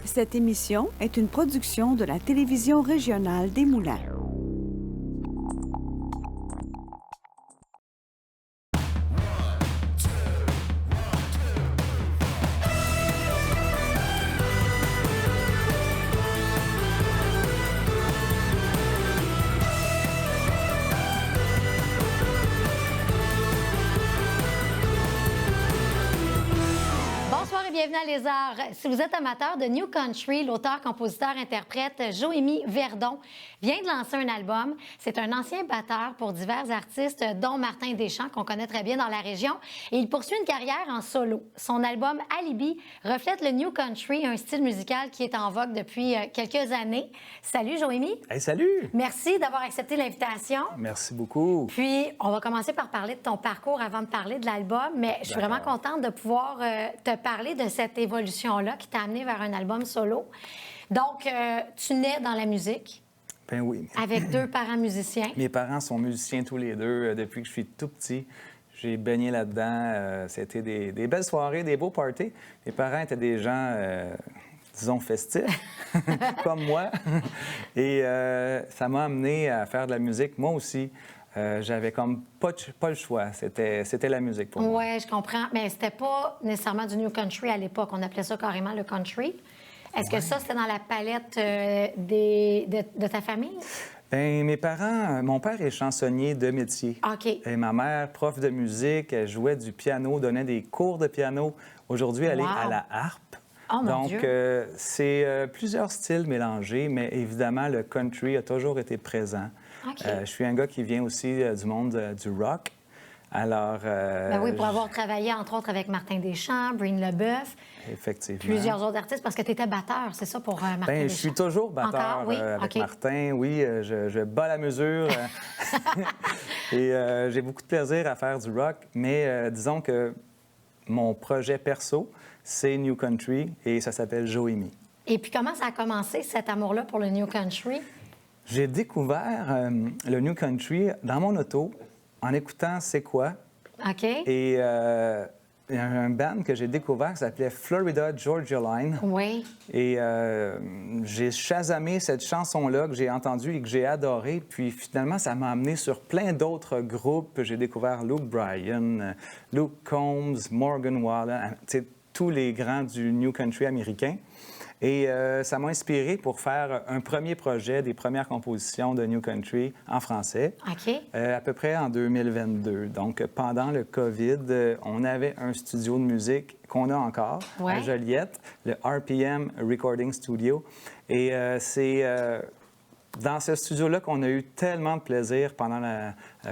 Cette émission est une production de la télévision régionale des Moulins. Bienvenue à Les Arts. Si vous êtes amateur de New Country, l'auteur, compositeur, interprète Joémie Verdon vient de lancer un album. C'est un ancien batteur pour divers artistes, dont Martin Deschamps, qu'on connaît très bien dans la région. Et il poursuit une carrière en solo. Son album Alibi reflète le New Country, un style musical qui est en vogue depuis quelques années. Salut Joémie. Hey, salut. Merci d'avoir accepté l'invitation. Merci beaucoup. Puis, on va commencer par parler de ton parcours avant de parler de l'album, mais je suis vraiment contente de pouvoir te parler de cette évolution-là qui t'a amené vers un album solo. Donc, tu nais dans la musique. Ben oui. Avec deux parents musiciens. Mes parents sont musiciens tous les deux depuis que je suis tout petit. J'ai baigné là-dedans. C'était des belles soirées, des beaux parties. Mes parents étaient des gens, disons, festifs, comme moi. Et ça m'a amené à faire de la musique, moi aussi. J'avais comme pas le choix. C'était la musique pour moi. Oui, je comprends. Mais c'était pas nécessairement du New Country à l'époque. On appelait ça carrément le country. Est-ce que ça, c'était dans la palette de ta famille? Bien, mes parents, mon père est chansonnier de métier. OK. Et ma mère, prof de musique, elle jouait du piano, donnait des cours de piano. Aujourd'hui, elle est à la harpe. Oh, mon Donc, c'est plusieurs styles mélangés, mais évidemment, le country a toujours été présent. Okay. Je suis un gars qui vient aussi du monde du rock. Alors... ben oui, pour avoir travaillé, entre autres, avec Martin Deschamps, Breen Leboeuf. Effectivement. Plusieurs autres artistes, parce que tu étais batteur, c'est ça, pour Martin Deschamps? Bien, je suis toujours batteur oui? avec Martin. Oui, je bats la mesure. Et j'ai beaucoup de plaisir à faire du rock. Mais disons que mon projet perso, c'est New Country et ça s'appelle Joémie. Et puis, comment ça a commencé, cet amour-là pour le New Country? J'ai découvert le New Country dans mon auto en écoutant C'est quoi? OK. Et il y a un band que j'ai découvert qui s'appelait Florida Georgia Line. Oui. Et j'ai chasamé cette chanson-là que j'ai entendue et que j'ai adorée. Puis finalement, ça m'a amené sur plein d'autres groupes. J'ai découvert Luke Bryan, Luke Combs, Morgan Wallen, tous les grands du New Country américain. Et ça m'a inspiré pour faire un premier projet, des premières compositions de New Country en français. OK. À peu près en 2022. Donc, pendant le COVID, on avait un studio de musique qu'on a encore à Joliette, le RPM Recording Studio. Et c'est dans ce studio-là qu'on a eu tellement de plaisir pendant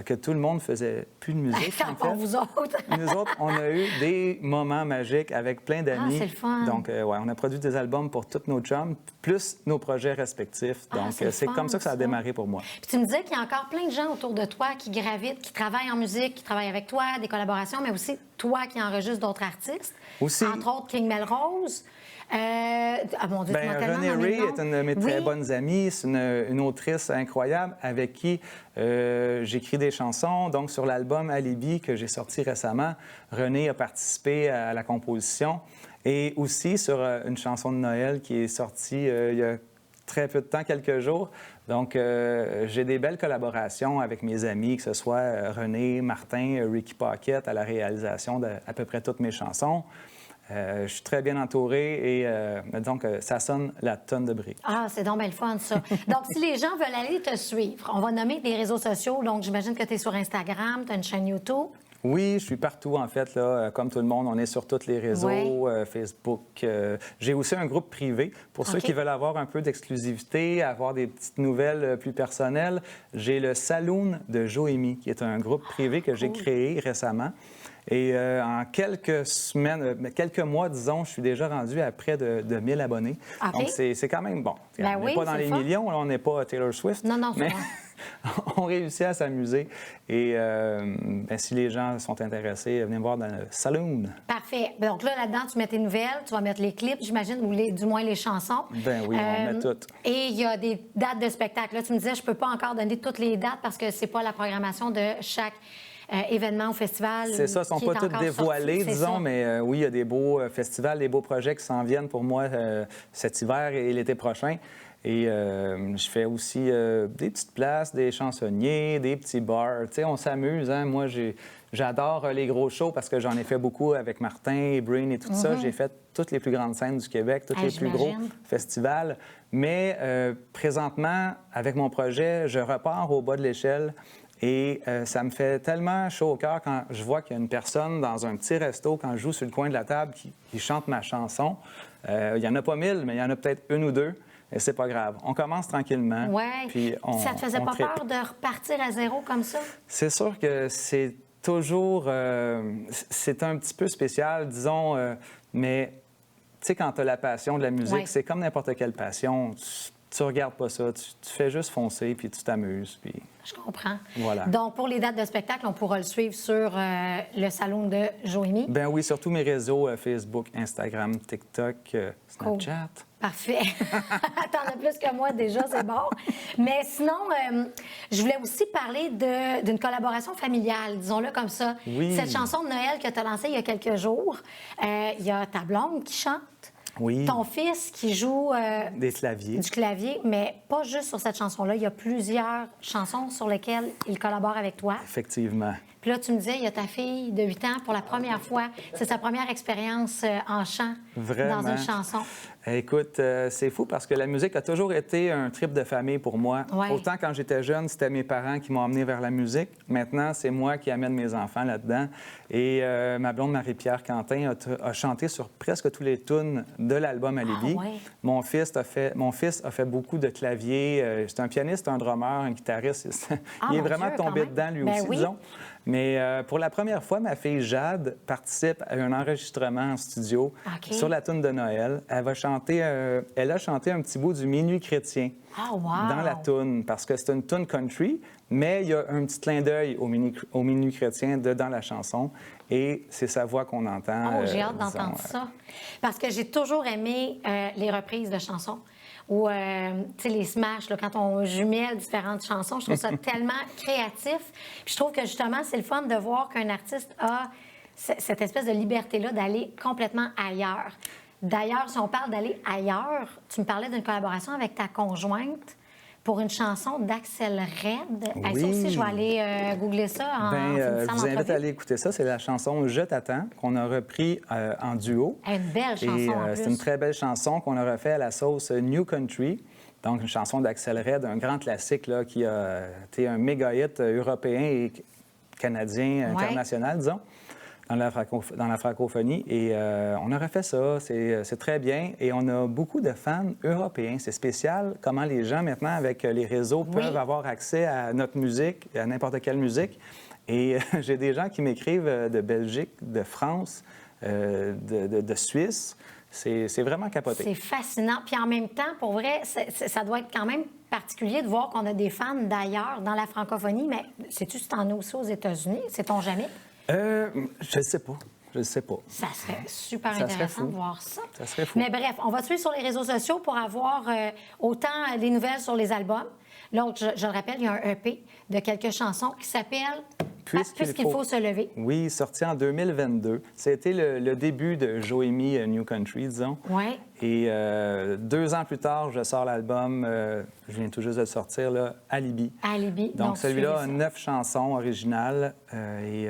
que tout le monde faisait plus de musique. Pour vous autres. Nous autres, on a eu des moments magiques avec plein d'amis. Ah, c'est le fun. Donc, on a produit des albums pour tous nos chums, plus nos projets respectifs. Donc, c'est comme ça que ça a démarré pour moi. Puis tu me disais qu'il y a encore plein de gens autour de toi qui gravitent, qui travaillent en musique, qui travaillent avec toi, des collaborations, mais aussi toi qui enregistres d'autres artistes. Aussi. Entre autres, King Melrose. Mon Dieu, Renée Rae est une de mes très bonnes amies. C'est une autrice incroyable avec qui j'écris des chansons. Donc, sur l'album Alibi que j'ai sorti récemment, Renée a participé à la composition. Et aussi sur une chanson de Noël qui est sortie il y a très peu de temps, quelques jours. Donc, j'ai des belles collaborations avec mes amis, que ce soit Renée, Martin, Ricky Pocket à la réalisation d'à peu près toutes mes chansons. Je suis très bien entouré et donc ça sonne la tonne de briques. Ah, c'est donc bien le fun, ça. Donc, si les gens veulent aller te suivre, on va nommer des réseaux sociaux. Donc, j'imagine que tu es sur Instagram, tu as une chaîne YouTube. Oui, je suis partout, en fait, là, comme tout le monde. On est sur tous les réseaux, Facebook. J'ai aussi un groupe privé pour ceux qui veulent avoir un peu d'exclusivité, avoir des petites nouvelles plus personnelles. J'ai le Saloon de Joémie, qui est un groupe privé que j'ai créé récemment. Et en quelques semaines, quelques mois, disons, je suis déjà rendu à près de 1000 abonnés. Okay. Donc, c'est quand même bon. On n'est pas dans les millions, là, on n'est pas Taylor Swift. Non, mais on réussit à s'amuser. Et si les gens sont intéressés, venez me voir dans le Saloon. Parfait. Donc là-dedans, tu mets tes nouvelles, tu vas mettre les clips, j'imagine, ou du moins les chansons. Ben oui, on met tout. Et il y a des dates de spectacle. Là, tu me disais, je ne peux pas encore donner toutes les dates parce que ce n'est pas la programmation de chaque événements ou festivals. C'est ça, ils ne sont pas tous dévoilés, disons, mais oui, il y a des beaux festivals, des beaux projets qui s'en viennent pour moi cet hiver et l'été prochain. Et je fais aussi des petites places, des chansonniers, des petits bars. Tu sais, on s'amuse, hein? Moi, j'adore les gros shows parce que j'en ai fait beaucoup avec Martin, Brain et tout ça. J'ai fait toutes les plus grandes scènes du Québec, tous les plus gros festivals. Mais présentement, avec mon projet, je repars au bas de l'échelle. Et ça me fait tellement chaud au cœur quand je vois qu'il y a une personne dans un petit resto, quand je joue sur le coin de la table, qui chante ma chanson. Il n'y en a pas 1000, mais il y en a peut-être une ou deux. Et c'est pas grave. On commence tranquillement. Oui. Ça te faisait pas peur de repartir à zéro comme ça? C'est sûr que c'est toujours... c'est un petit peu spécial, disons, mais tu sais, quand tu as la passion de la musique, c'est comme n'importe quelle passion. Tu regardes pas ça, tu fais juste foncer, puis tu t'amuses. Puis... Je comprends. Voilà. Donc, pour les dates de spectacle, on pourra le suivre sur le salon de Joémie. Ben oui, sur tous mes réseaux, Facebook, Instagram, TikTok, Snapchat. Cool. Parfait. T'en as plus que moi déjà, c'est bon. Mais sinon, je voulais aussi parler d'une collaboration familiale, disons-le comme ça. Oui. Cette chanson de Noël que tu as lancée il y a quelques jours, il y a ta blonde qui chante. Oui. Ton fils qui joue des claviers. Du clavier, mais pas juste sur cette chanson-là. Il y a plusieurs chansons sur lesquelles il collabore avec toi. Effectivement. Puis là, tu me disais, il y a ta fille de 8 ans pour la première fois. C'est sa première expérience en chant. Vraiment. Dans une chanson. Écoute, c'est fou parce que la musique a toujours été un trip de famille pour moi. Ouais. Autant quand j'étais jeune, c'était mes parents qui m'ont amené vers la musique. Maintenant, c'est moi qui amène mes enfants là-dedans. Et ma blonde Marie-Pierre Quentin a chanté sur presque tous les tunes de l'album Alibi. Ah, ouais. Mon fils a fait beaucoup de clavier. C'est un pianiste, un drummer, un guitariste. Il est vraiment tombé dedans lui aussi, disons. Mais pour la première fois, ma fille Jade participe à un enregistrement en studio sur la tune de Noël. Elle a chanté un petit bout du Minuit chrétien dans la tune, parce que c'est une tune country, mais il y a un petit clin d'œil au Minuit chrétien dans la chanson. Et c'est sa voix qu'on entend. J'ai hâte d'entendre ça. Parce que j'ai toujours aimé les reprises de chansons. Ou, tu sais, les smash, là, quand on jumelle différentes chansons, je trouve ça tellement créatif. Puis je trouve que, justement, c'est le fun de voir qu'un artiste a cette espèce de liberté-là d'aller complètement ailleurs. D'ailleurs, si on parle d'aller ailleurs, tu me parlais d'une collaboration avec ta conjointe pour une chanson d'Axel Red. Oui. Ça aussi, je vais aller googler ça en je vous invite à aller écouter ça. C'est la chanson « Je t'attends » qu'on a repris en duo. Une belle chanson, en plus. C'est une très belle chanson qu'on a refait à la sauce New Country. Donc, une chanson d'Axel Red, un grand classique là, qui a été un méga hit européen et canadien, international, disons, dans la francophonie. Et on a refait ça, c'est très bien. Et on a beaucoup de fans européens. C'est spécial comment les gens, maintenant, avec les réseaux, peuvent avoir accès à notre musique, à n'importe quelle musique. Et j'ai des gens qui m'écrivent de Belgique, de France, de Suisse. C'est vraiment capoté. C'est fascinant. Puis en même temps, pour vrai, ça doit être quand même particulier de voir qu'on a des fans d'ailleurs dans la francophonie. Mais sais-tu si t'en as aussi aux États-Unis? Sait-on jamais? Je ne sais pas. Je ne sais pas. Ça serait super intéressant de voir ça. Ça serait fou. Mais bref, on va te suivre sur les réseaux sociaux pour avoir autant des nouvelles sur les albums. L'autre, je le rappelle, il y a un EP de quelques chansons qui s'appelle Puisqu'il faut se lever. Oui, sorti en 2022. C'était le début de Joémie New Country, disons. Oui. Et 2 ans plus tard, je sors l'album, je viens tout juste de le sortir, là, Alibi. Alibi. Donc celui-là a 9 chansons originales et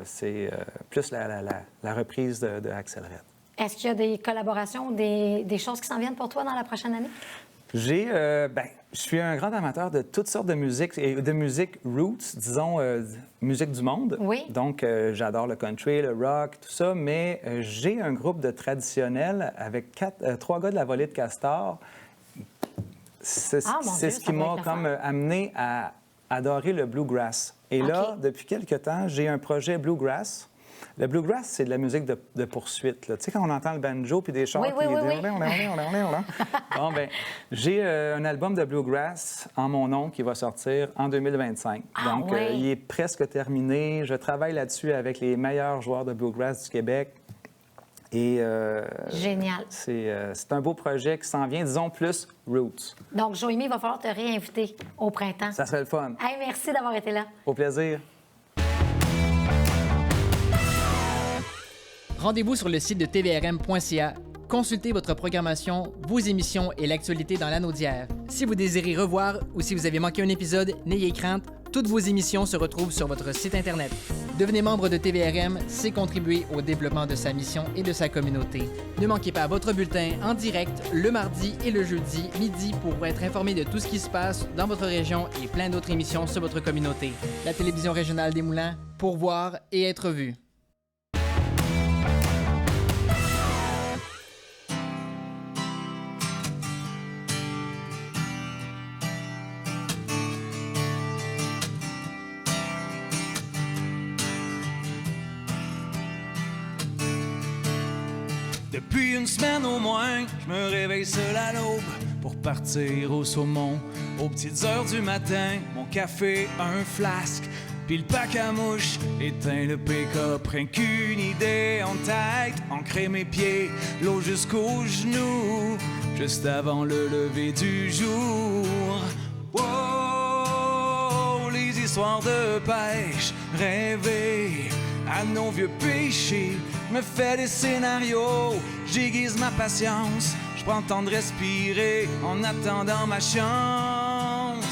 c'est plus la reprise de Axel Red. Est-ce qu'il y a des collaborations, des choses qui s'en viennent pour toi dans la prochaine année? Je suis un grand amateur de toutes sortes de musique et de musique roots, disons, musique du monde. Oui. Donc, j'adore le country, le rock, tout ça, mais j'ai un groupe de traditionnels avec 3 gars de la volée de Castor. C'est ce qui m'a comme amené à adorer le bluegrass. Et là, depuis quelque temps, j'ai un projet bluegrass. Le bluegrass, c'est de la musique de poursuite. Là. Tu sais, quand on entend le banjo puis des chants... Oui. Bon, ben, j'ai un album de bluegrass en mon nom qui va sortir en 2025. Donc, il est presque terminé. Je travaille là-dessus avec les meilleurs joueurs de bluegrass du Québec. Et génial. C'est un beau projet qui s'en vient, disons, plus roots. Donc, Joémie, il va falloir te réinviter au printemps. Ça serait le fun. Hey, merci d'avoir été là. Au plaisir. Rendez-vous sur le site de tvrm.ca. Consultez votre programmation, vos émissions et l'actualité dans l'anneau d'hier. Si vous désirez revoir ou si vous avez manqué un épisode, n'ayez crainte, toutes vos émissions se retrouvent sur votre site Internet. Devenez membre de TVRM, c'est contribuer au développement de sa mission et de sa communauté. Ne manquez pas votre bulletin en direct le mardi et le jeudi midi pour être informé de tout ce qui se passe dans votre région et plein d'autres émissions sur votre communauté. La télévision régionale des Moulins, pour voir et être vue. Depuis une semaine au moins, je me réveille seul à l'aube pour partir au saumon. Aux petites heures du matin, mon café, un flasque, puis le pack à mouches, éteint le pick-up, rien qu'une idée en tête, ancrer mes pieds, l'eau jusqu'aux genoux, juste avant le lever du jour. Wow, les histoires de pêche, rêver à nos vieux péchés, me fait des scénarios, j'aiguise ma patience, je prends le temps de respirer en attendant ma chance.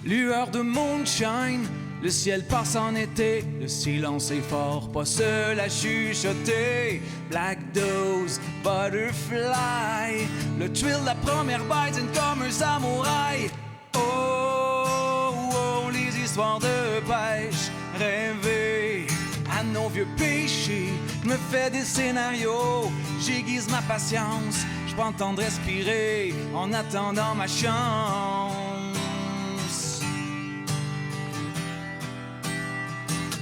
Lueur de moonshine, le ciel passe en été, le silence est fort, pas seul à chuchoter. Black dose, butterfly, le thrill de la première bite, comme un samouraï. Les histoires de pêche, rêver à nos vieux péchés, me fait des scénarios, j'aiguise ma patience, je prends le temps de respirer en attendant ma chance.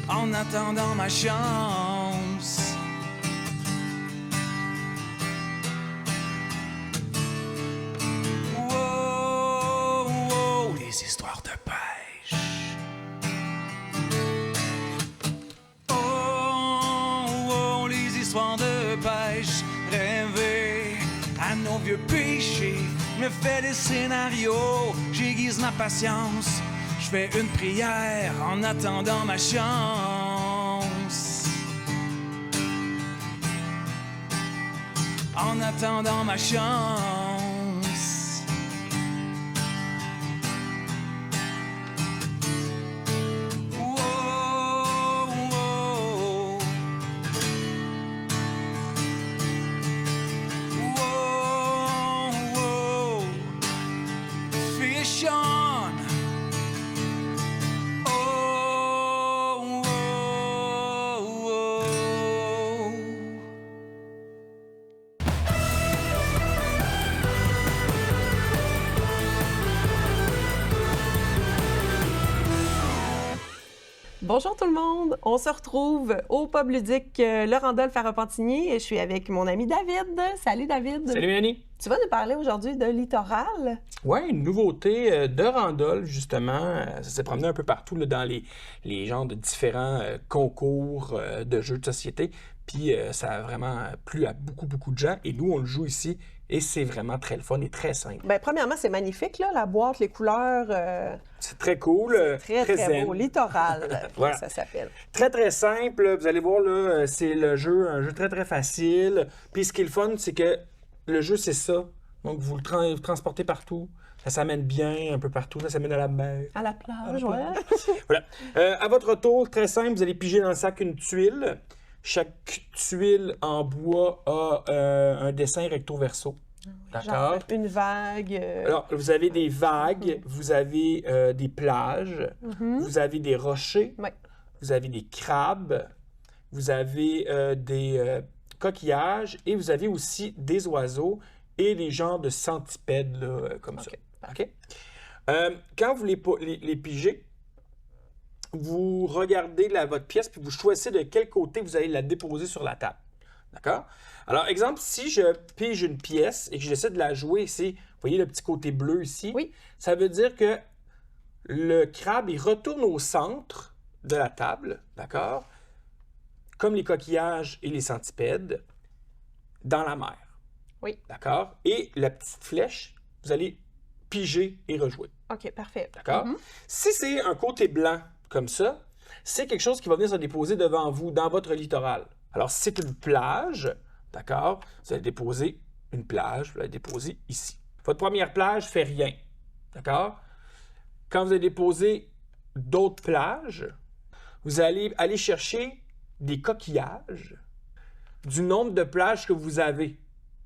En attendant ma chance. Les histoires de pêche. Oh, les histoires de pêche, rêver à nos vieux péchés, me fait des scénarios, j'aiguise ma patience, je fais une prière en attendant ma chance. En attendant ma chance. Bonjour tout le monde! On se retrouve au pub ludique Le Randolph à Repentigny et je suis avec mon ami David. Salut David! Salut Mélanie! Tu vas nous parler aujourd'hui de littoral? Oui, une nouveauté de Randolph, justement. Ça s'est promené un peu partout là, dans les genres de différents concours de jeux de société. Puis ça a vraiment plu à beaucoup de gens. Et nous, on le joue ici. Et c'est vraiment très le fun et très simple. Bien, premièrement, c'est magnifique, là, la boîte, les couleurs. C'est très cool. Très zen. beau. Littoral, voilà. Ça s'appelle. Très simple. Vous allez voir, là, c'est un jeu très facile. Puis ce qui est le fun, c'est que le jeu, c'est ça. Donc, vous le transportez partout. Ça s'amène bien un peu partout. Ça s'amène à la mer. À la plage, ouais. Voilà. À votre tour, très simple, vous allez piger dans le sac une tuile. Chaque tuile en bois a un dessin recto-verso. D'accord? Genre une vague. Alors, vous avez des vagues, vous avez des plages, vous avez des rochers, vous avez des crabes, vous avez des coquillages et vous avez aussi des oiseaux et des genres de centipèdes là, comme ça. OK? Quand vous les pigez, vous regardez votre pièce puis vous choisissez de quel côté vous allez la déposer sur la table. D'accord? Alors, exemple, si je pige une pièce et que j'essaie de la jouer ici, vous voyez le petit côté bleu ici? Oui. Ça veut dire que le crabe, il retourne au centre de la table, d'accord? Comme les coquillages et les centipèdes, dans la mer. Oui. D'accord? Et la petite flèche, vous allez piger et rejouer. OK, parfait. D'accord? Si c'est un côté blanc comme ça, c'est quelque chose qui va venir se déposer devant vous, dans votre littoral. Alors, si c'est une plage, d'accord, vous allez déposer une plage, vous allez déposer ici. Votre première plage fait rien, d'accord? Quand vous allez déposer d'autres plages, vous allez aller chercher des coquillages du nombre de plages que vous avez.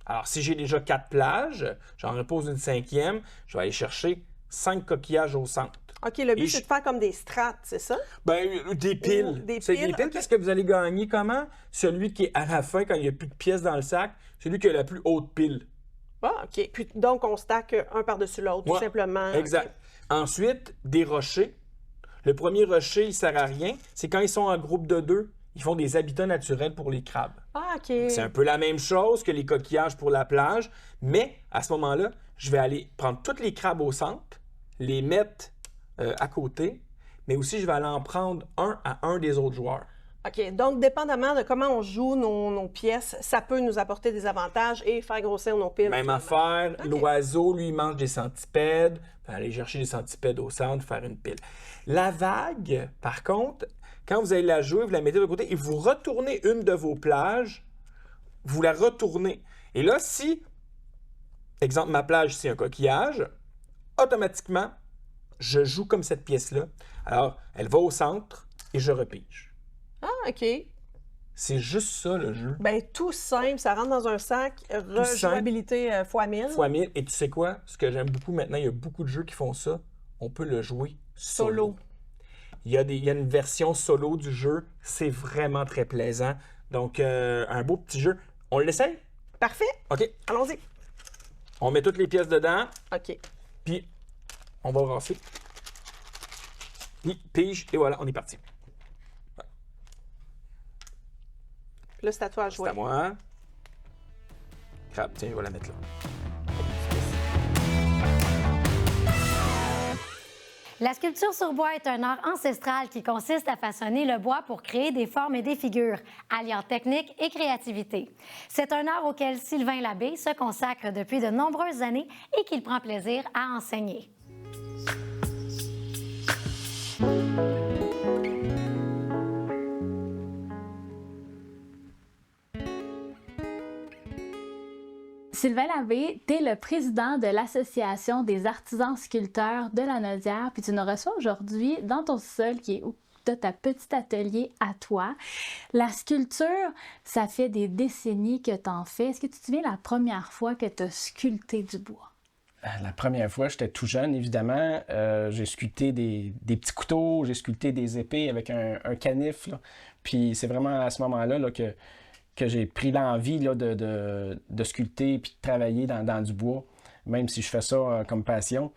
Alors, si j'ai déjà 4 plages, j'en repose une 5e, je vais aller chercher 5 coquillages au centre. OK, le but, c'est de faire comme des strates, c'est ça? Ben, des piles. Des C'est piles, des piles OK. parce que vous allez gagner comment? Celui qui est à la fin, quand il n'y a plus de pièces dans le sac, celui qui a la plus haute pile. Ah, OK. Puis, donc, on stack un par-dessus l'autre, tout Ouais, simplement. Exact. OK. Ensuite, des rochers. Le premier rocher, il ne sert à rien. C'est quand ils sont en groupe de 2, ils font des habitats naturels pour les crabes. Ah, OK. C'est un peu la même chose que les coquillages pour la plage, mais à ce moment-là, je vais aller prendre toutes les crabes au centre, les mettre à côté, mais aussi je vais aller en prendre un à un des autres joueurs. OK. Donc, dépendamment de comment on joue nos pièces, ça peut nous apporter des avantages et faire grossir nos piles. Même affaire, l'oiseau, lui, il mange des centipèdes. Il va aller chercher des centipèdes au centre, faire une pile. La vague, par contre, quand vous allez la jouer, vous la mettez de côté et vous retournez une de vos plages, vous la retournez. Et là, si, exemple, ma plage, c'est un coquillage, automatiquement, je joue comme cette pièce-là. Alors, elle va au centre et je repige. Ah, OK. C'est juste ça, le jeu. Bien, tout simple, ça rentre dans un sac, rejouabilité x1000. Fois 1000. Et tu sais quoi? Ce que j'aime beaucoup maintenant, il y a beaucoup de jeux qui font ça. On peut le jouer solo. Il y a une version solo du jeu. C'est vraiment très plaisant. Donc, un beau petit jeu. On l'essaye? Parfait. OK. Allons-y. On met toutes les pièces dedans, OK. puis on va brasser. Puis pige, et voilà, on est parti. Puis là, c'est à toi à C'est jouer. à moi. Crabe, tiens, je vais la mettre là. La sculpture sur bois est un art ancestral qui consiste à façonner le bois pour créer des formes et des figures, alliant technique et créativité. C'est un art auquel Sylvain Labbé se consacre depuis de nombreuses années et qu'il prend plaisir à enseigner. Sylvain Labbé, tu es le président de l'Association des artisans sculpteurs de la Naudière, puis tu nous reçois aujourd'hui dans ton sol qui est de ta petit atelier à toi. La sculpture, ça fait des décennies que tu en fais. Est-ce que tu te souviens la première fois que tu as sculpté du bois? La première fois, j'étais tout jeune, évidemment. J'ai sculpté des petits couteaux, j'ai sculpté des épées avec un canif. Là. Puis c'est vraiment à ce moment-là là, que j'ai pris l'envie là, de sculpter puis de travailler dans du bois, même si je fais ça comme passion.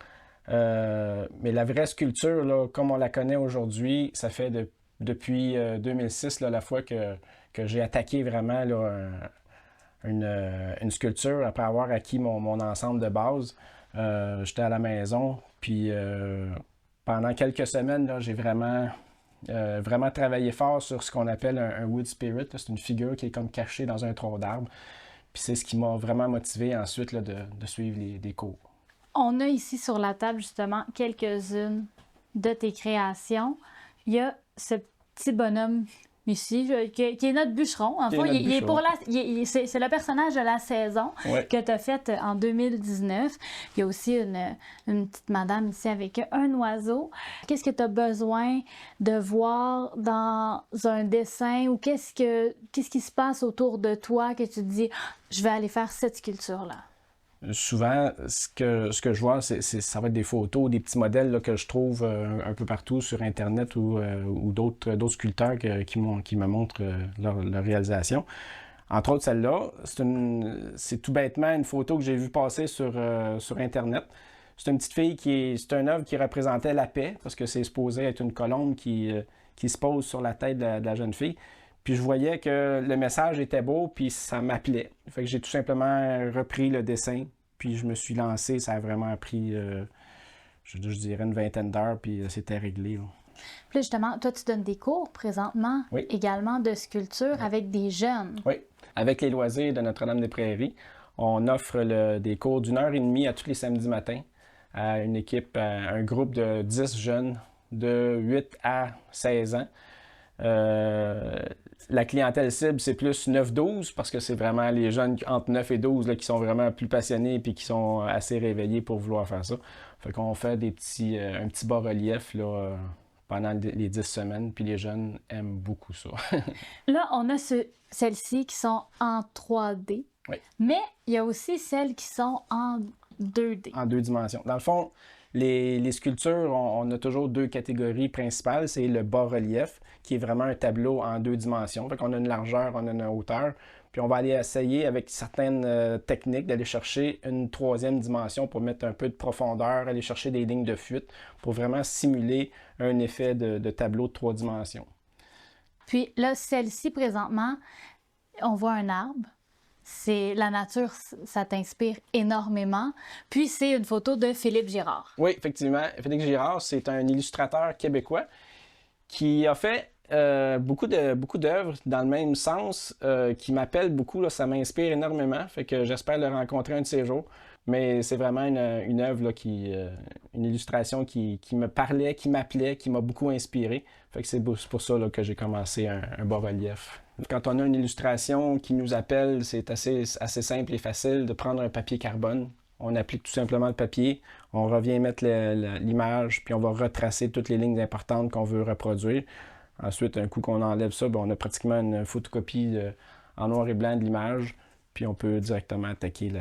Mais la vraie sculpture, là, comme on la connaît aujourd'hui, ça fait depuis 2006 là, la fois que j'ai attaqué vraiment là, une sculpture après avoir acquis mon ensemble de base. J'étais à la maison, puis pendant quelques semaines, là, j'ai vraiment travaillé fort sur ce qu'on appelle un wood spirit. C'est une figure qui est comme cachée dans un tronc d'arbre. Puis c'est ce qui m'a vraiment motivé ensuite là, de suivre des cours. On a ici sur la table justement quelques-unes de tes créations. Il y a ce petit bonhomme ici, qui est notre bûcheron. En fait, c'est le personnage de la saison que tu as faite en 2019. Il y a aussi une petite madame ici avec un oiseau. Qu'est-ce que tu as besoin de voir dans un dessin ou qu'est-ce qui se passe autour de toi que tu te dis « je vais aller faire cette sculpture-là ». Souvent, ce que je vois, ça va être des photos, des petits modèles là, que je trouve un peu partout sur Internet ou d'autres sculpteurs qui me montrent leur réalisation. Entre autres, celle-là, c'est tout bêtement une photo que j'ai vue passer sur Internet. C'est une petite fille c'est une œuvre qui représentait la paix, parce que c'est supposé être une colombe qui se pose sur la tête de la jeune fille. Puis je voyais que le message était beau, puis ça m'appelait. Fait que j'ai tout simplement repris le dessin, puis je me suis lancé. Ça a vraiment pris, je dirais, une vingtaine d'heures, puis c'était réglé. Là. Puis là, justement, toi, tu donnes des cours présentement également de sculpture avec des jeunes. Oui, avec les loisirs de Notre-Dame-des-Prairies. On offre des cours d'1h30 à tous les samedis matins à une équipe, à un groupe de 10 jeunes de 8 à 16 ans. La clientèle cible, c'est plus 9-12 parce que c'est vraiment les jeunes entre 9 et 12 là, qui sont vraiment plus passionnés et qui sont assez réveillés pour vouloir faire ça. Fait qu'on fait un petit bas-relief là, pendant les 10 semaines, puis les jeunes aiment beaucoup ça. Là, on a celles-ci qui sont en 3D, oui. Mais il y a aussi celles qui sont en 2D. En 2 dimensions. Dans le fond, les sculptures, on a toujours 2 catégories principales. C'est le bas-relief, qui est vraiment un tableau en 2 dimensions. Fait qu'on a une largeur, on a une hauteur. Puis on va aller essayer avec certaines techniques d'aller chercher une 3e dimension pour mettre un peu de profondeur, aller chercher des lignes de fuite pour vraiment simuler un effet de tableau de 3 dimensions. Puis là, celle-ci, présentement, on voit un arbre. C'est la nature, ça t'inspire énormément. Puis c'est une photo de Philippe Girard. Oui, effectivement. Philippe Girard, c'est un illustrateur québécois qui a fait beaucoup d'œuvres dans le même sens, qui m'appelle beaucoup. Là, ça m'inspire énormément. Fait que j'espère le rencontrer un de ces jours. Mais c'est vraiment une œuvre, là, une illustration qui me parlait, qui m'appelait, qui m'a beaucoup inspiré. Fait que c'est pour ça là, que j'ai commencé un bas-relief. Quand on a une illustration qui nous appelle, c'est assez simple et facile de prendre un papier carbone. On applique tout simplement le papier, on revient mettre l'image, puis on va retracer toutes les lignes importantes qu'on veut reproduire. Ensuite, un coup qu'on enlève ça, on a pratiquement une photocopie en noir et blanc de l'image, puis on peut directement attaquer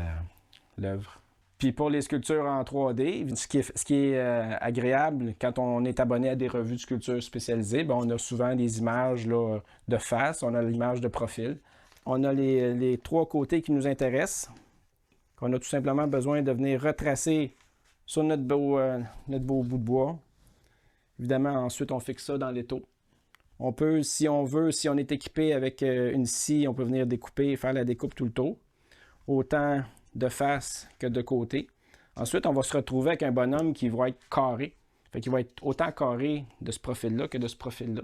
l'œuvre. Puis pour les sculptures en 3D, ce qui est agréable quand on est abonné à des revues de sculpture spécialisées, on a souvent des images là, de face, on a l'image de profil. On a les 3 côtés qui nous intéressent, qu'on a tout simplement besoin de venir retracer sur notre beau bout de bois. Évidemment, ensuite, on fixe ça dans l'étau. On peut, si on veut, si on est équipé avec une scie, on peut venir découper et faire la découpe tout le tour. Autant de face que de côté. Ensuite, on va se retrouver avec un bonhomme qui va être carré. Fait qu'il va être autant carré de ce profil-là que de ce profil-là.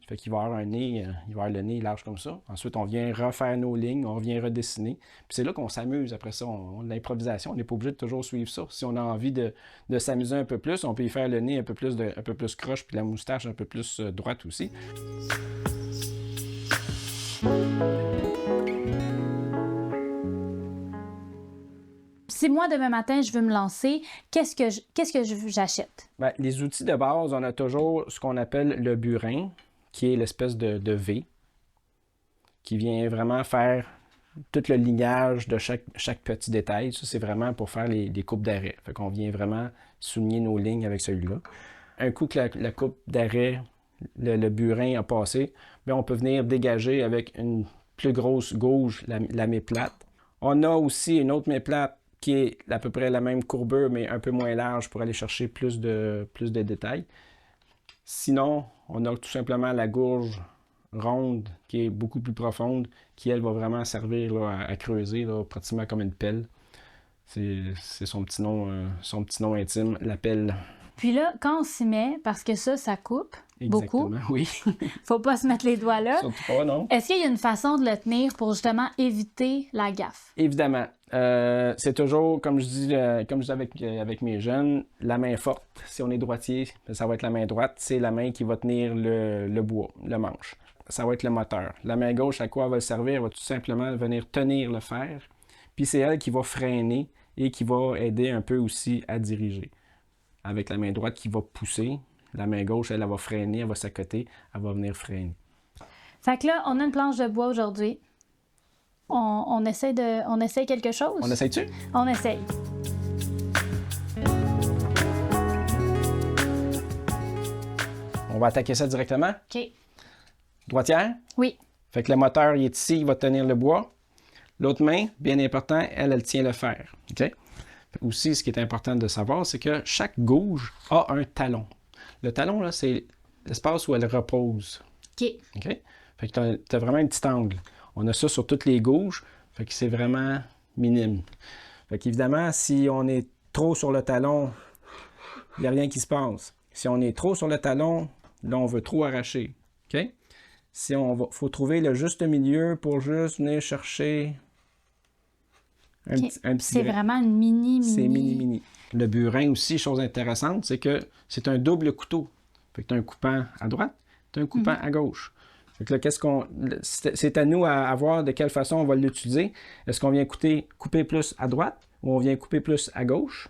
Fait qu'il va avoir un nez, il va avoir le nez large comme ça. Ensuite, on vient refaire nos lignes, on vient redessiner. Puis c'est là qu'on s'amuse après ça. L'improvisation, on n'est pas obligé de toujours suivre ça. Si on a envie de s'amuser un peu plus, on peut y faire le nez un peu plus croche, puis la moustache un peu plus droite aussi. Si moi, demain matin, je veux me lancer, qu'est-ce que j'achète? Bien, les outils de base, on a toujours ce qu'on appelle le burin, qui est l'espèce de V, qui vient vraiment faire tout le lignage de chaque petit détail. Ça, c'est vraiment pour faire les coupes d'arrêt. Fait qu'on vient vraiment souligner nos lignes avec celui-là. Un coup que la coupe d'arrêt, le burin a passé, bien, on peut venir dégager avec une plus grosse gauge la mé plate. On a aussi une autre mé plate qui est à peu près la même courbure, mais un peu moins large pour aller chercher plus de détails. Sinon, on a tout simplement la gourge ronde qui est beaucoup plus profonde, qui, elle, va vraiment servir là, à creuser, là, pratiquement comme une pelle. C'est son petit nom intime, la pelle. Puis là, quand on s'y met, parce que ça coupe beaucoup. Exactement, oui. Faut pas se mettre les doigts là. Surtout pas, non. Est-ce qu'il y a une façon de le tenir pour justement éviter la gaffe? Évidemment. C'est toujours, comme je dis avec mes jeunes, la main forte. Si on est droitier, ça va être la main droite. C'est la main qui va tenir le bois, le manche. Ça va être le moteur. La main gauche, à quoi elle va servir? Elle va tout simplement venir tenir le fer. Puis c'est elle qui va freiner et qui va aider un peu aussi à diriger. Avec la main droite qui va pousser, la main gauche, elle va freiner, elle va s'accoter, elle va venir freiner. Fait que là, on a une planche de bois aujourd'hui. On essaie quelque chose? On essaye-tu? On essaye. On va attaquer ça directement. OK. Droitière? Oui. Fait que le moteur, il est ici, il va tenir le bois. L'autre main, bien important, elle tient le fer. OK? Aussi, ce qui est important de savoir, c'est que chaque gauge a un talon. Le talon, là, c'est l'espace où elle repose. OK. OK? Fait que tu as vraiment un petit angle. On a ça sur toutes les gauges, fait que c'est vraiment minime. Fait qu'évidemment, si on est trop sur le talon, il n'y a rien qui se passe. Si on est trop sur le talon, là, on veut trop arracher. OK? Faut trouver le juste milieu pour juste venir chercher Un petit C'est grain. vraiment une mini. C'est mini. Le burin aussi, chose intéressante, c'est que c'est un double couteau. Fait que tu as un coupant à droite, tu as un coupant à gauche. Fait que là, c'est à nous à voir de quelle façon on va l'utiliser. Est-ce qu'on vient couper plus à droite ou on vient couper plus à gauche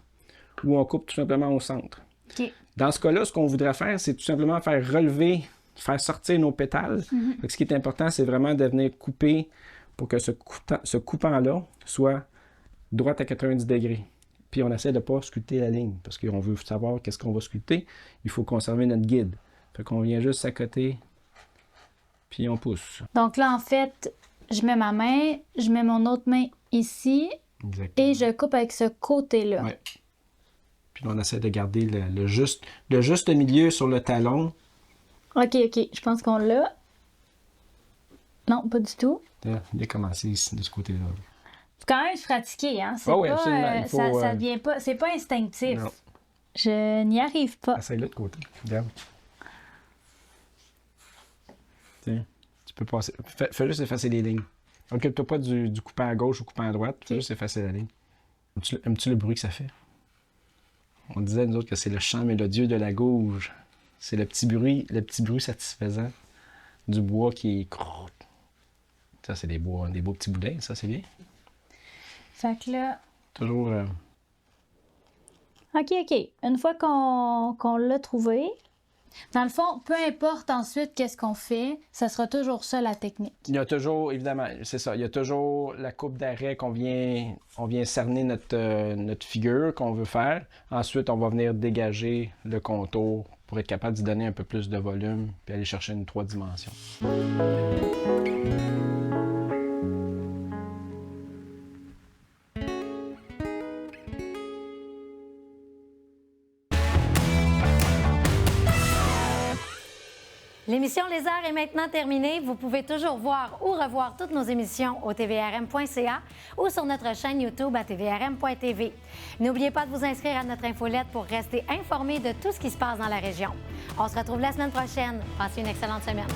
ou on coupe tout simplement au centre? OK. Dans ce cas-là, ce qu'on voudrait faire, c'est tout simplement faire sortir nos pétales. Fait que ce qui est important, c'est vraiment de venir couper pour que ce coupant-là soit droite à 90 degrés. Puis on essaie de ne pas sculpter la ligne parce qu'on veut savoir qu'est-ce qu'on va sculpter. Il faut conserver notre guide. Fait qu'on vient juste à côté, puis on pousse. Donc là, en fait, je mets ma main, je mets mon autre main ici Exactement. et je coupe avec ce côté-là. Ouais. Puis là, on essaie de garder le juste milieu sur le talon. OK. Je pense qu'on l'a. Non, pas du tout. Il a commencé ici, de ce côté-là. Faut quand même se pratiquer, hein? C'est oui, pas, absolument. Il faut, ça devient pas... C'est pas instinctif. Non. Je n'y arrive pas. Essaye-le de côté. Regarde. Tiens, tu peux passer. Fais juste effacer les lignes. Occupe-toi pas du coupant à gauche ou coupant à droite. Fais juste effacer la ligne. Aimes-tu le bruit que ça fait? On disait, nous autres, que c'est le chant mélodieux de la gouge. C'est le petit bruit satisfaisant du bois qui croûte. Ça, c'est des beaux petits boudins. Ça, c'est bien. Fait que là... Toujours... OK. Une fois qu'on l'a trouvé, dans le fond, peu importe ensuite qu'est-ce qu'on fait, ça sera toujours ça la technique. Il y a toujours, évidemment, c'est ça, il y a toujours la coupe d'arrêt on vient cerner notre figure qu'on veut faire. Ensuite, on va venir dégager le contour pour être capable d'y donner un peu plus de volume puis aller chercher une 3 dimensions. L'émission Les Arts est maintenant terminée. Vous pouvez toujours voir ou revoir toutes nos émissions au tvrm.ca ou sur notre chaîne YouTube à tvrm.tv. N'oubliez pas de vous inscrire à notre infolette pour rester informé de tout ce qui se passe dans la région. On se retrouve la semaine prochaine. Passez une excellente semaine.